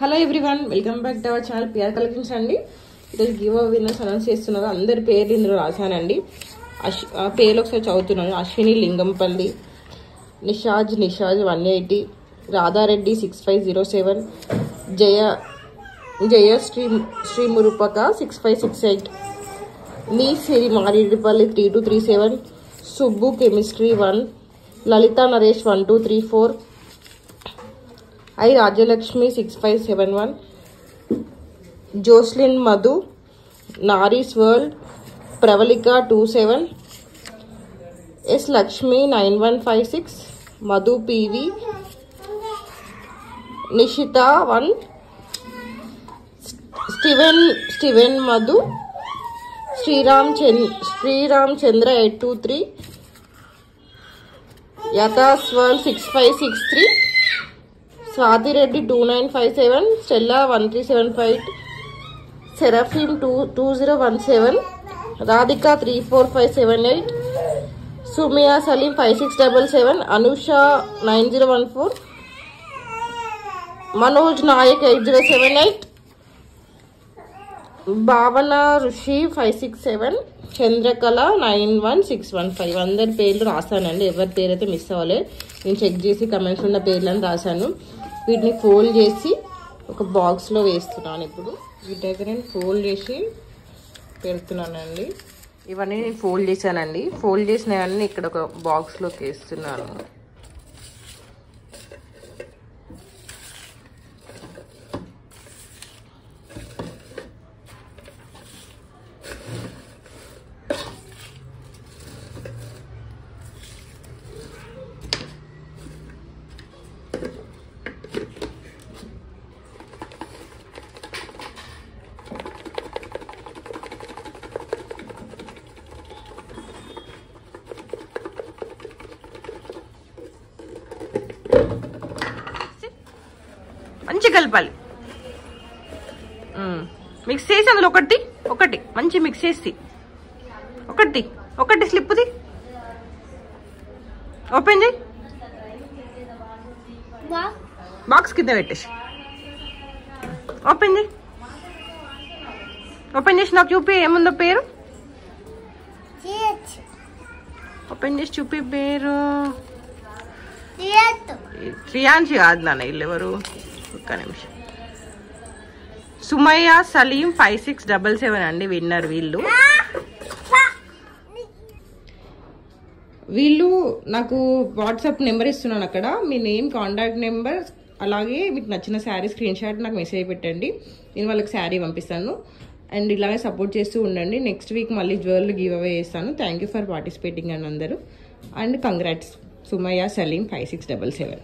Hello everyone, welcome back to our channel PR collections అండి. ఈరోజు give away winners announce చేస్తున్నారు. అందరి పేర్లు ఇందులో రాశానండి. పేర్లు ఒకసారి చదువుతున్నాను. అశ్విని లింగంపల్లి, నిషాజ్ 180, రాధారెడ్డి 6507, జయ శ్రీమురుపక 6568, నీ Siri Maredupalli 3237, Subbu chemistry 1, Lalitha Naresh 1234, I Rajyalakshmi 6571, Joslin Madhu, Naris world, Pravalika 27, S Lakshmi 9156, Madhu PV, Nishitha 1, Steven Madhu, Sriram Chandra 823, యథాస్వల్ 6563, స్వాతిరెడ్డి 2957, స్టెల్లా 1375, సెరఫీమ్ 2017, రాధిక 34578, సుమియా సలీం 5677, అనుష 9014, మనోజ్ నాయక్ 8078, భావన ఋషి 567, చంద్రకళ 91615. అందరి పేర్లు రాశానండి. ఎవరి పేరు అయితే మిస్ అవ్వలేదు. నేను చెక్ చేసి కమెంట్స్ ఉన్న పేర్లను రాశాను. వీటిని ఫోల్డ్ చేసి ఒక బాక్స్లో వేస్తున్నాను. ఇప్పుడు వీటి దగ్గర నేను ఫోల్డ్ చేసి పెడుతున్నానండి. ఇవన్నీ నేను ఫోల్డ్ చేశానండి. ఫోల్డ్ చేసినవన్నీ ఇక్కడ ఒక బాక్స్లోకి వేస్తున్నాను. మంచి కలపాలి. మిక్స్ చేసి అందులో ఒకటి మంచి మిక్స్ చేసి ఒకటి స్లిప్ది ఓపెన్ చేయి. బాక్స్ కింద పెట్టేసి ఓపెన్ చేసి నాకు చూపి ఏముందో పేరు. ఓపెన్ చేసి చూపి పేరు. శ్రియాన్షి కాదు నాన్న. వీళ్ళు ఎవరు? ఒక్క నిమిషం. సుమయ్య సలీం 5677 అండి విన్నర్. వీళ్ళు నాకు వాట్సాప్ నెంబర్ ఇస్తున్నాను. అక్కడ మీ నేమ్, కాంటాక్ట్ నెంబర్, అలాగే మీకు నచ్చిన శారీ స్క్రీన్ షాట్ నాకు మెసేజ్ పెట్టండి. నేను వాళ్ళకి శారీ పంపిస్తాను. అండ్ ఇలాగే సపోర్ట్ చేస్తూ ఉండండి. నెక్స్ట్ వీక్ మళ్ళీ జ్యువెలరీ గివ్ అవే చేస్తాను. Thank you for participating and అందరూ. And congrats Sumaiya Saleem 5677.